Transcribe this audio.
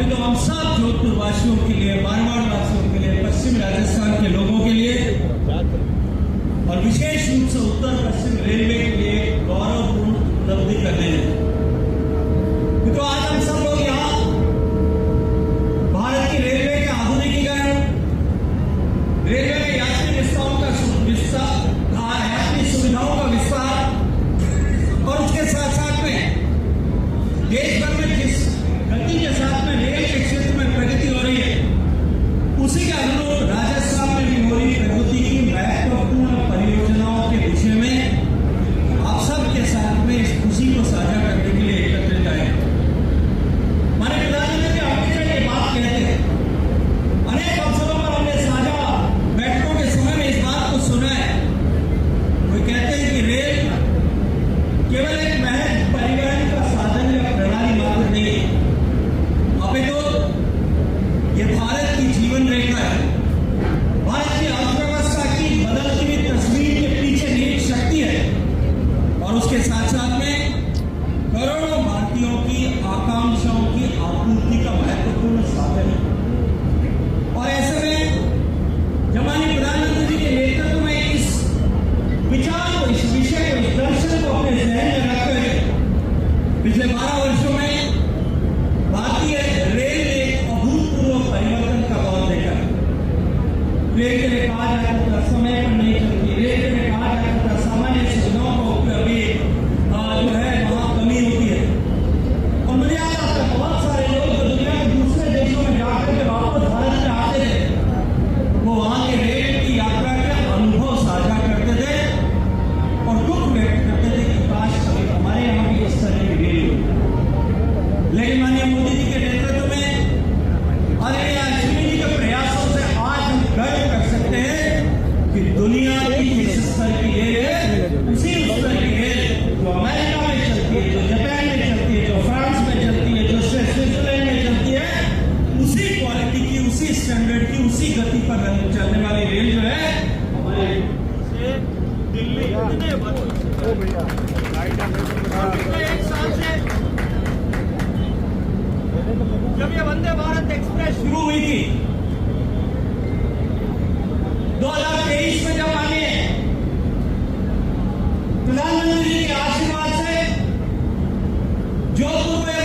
अभी तो हम सब जोधपुर वासियों के लिए, मारवाड़ वासियों के लिए, पश्चिम राजस्थान के लोगों के लिए और विशेष रूप से उत्तर पश्चिम रेलवे के लिए गौरवपूर्ण उपलब्धि करने हैं। तो आज हम सब लोग यहाँ भारत की रेलवे के आधुनिकीकरण, रेलवे में यात्री विस्तारों का विस्तार, यात्री सुविधाओं का विस्तार और उसके साथ साथ में देश भर में जिस गति के साथ में रेल के क्षेत्र में प्रगति हो रही है, उसी के अनुरूप राजस्थान में भी हो रही प्रगति की महत्वपूर्ण परियोजनाओं के विषय में आप सबके साथ में इस खुशी को साझा करने के लिए एकत्रित आए। हमारे प्रधानमंत्री हमेशा ये बात कहते हैं, अनेक अवसरों पर हमने साझा बैठकों के समय में इस बात को सुना है। वो कहते हैं कि रेल केवल एक महज परिवहन का साधन या प्रणाली मात्र नहीं है, अपितु ये भारत की जीवन रेखा है। भारत की अर्थव्यवस्था की बदलती हुई तस्वीर के पीछे निहित शक्ति है और उसके साथ साथ में करोड़ों भारतीयों की आकांक्षाओं की आपूर्ति का महत्वपूर्ण साधन है। और ऐसे में जब माननीय प्रधानमंत्री जी के नेतृत्व में इस विचार को, इस विषय को, इस दर्शन को अपने जहन में रखकर पिछले 12 वर्षों में भारतीय रेल ने एक अभूतपूर्व परिवर्तन का दौर देखा। रेल के लिए कहा जाता था समय पर नहीं चलती, रेल के लिए कहा जाता था सामान्य सुविधाओं को अभी जो है वहां कमी होती है। और मुझे याद आता है बहुत सारे लोग जो दुनिया के दूसरे देशों में जाकर के वापस भारत में आते थे, वो वहां के रेल की यात्रा के अनुभव साझा करते थे और दुख व्यक्त करते थे कि काश कभी हमारे यहाँ भी इस तरह की रेल हो। लेकिन माननीय मोदी जी के नेतृत्व में आदरणीय अश्विनी जी के प्रयासों से आज हम गर्व कर सकते हैं कि दुनिया की जिस स्तर की रेल है, उसी स्तर की रेल जो अमेरिका में चलती है, जो जापान में चलती है, जो फ्रांस में चलती है, जो स्विट्जरलैंड में चलती है, उसी क्वालिटी की, उसी स्टैंडर्ड की, उसी गति पर चलने वाली रेल जो है हमारे दिल्ली एक साल से जब ये वंदे भारत एक्सप्रेस शुरू हुई थी 2023 में, जब माननीय प्रधानमंत्री जी के आशीर्वाद से जोधपुर में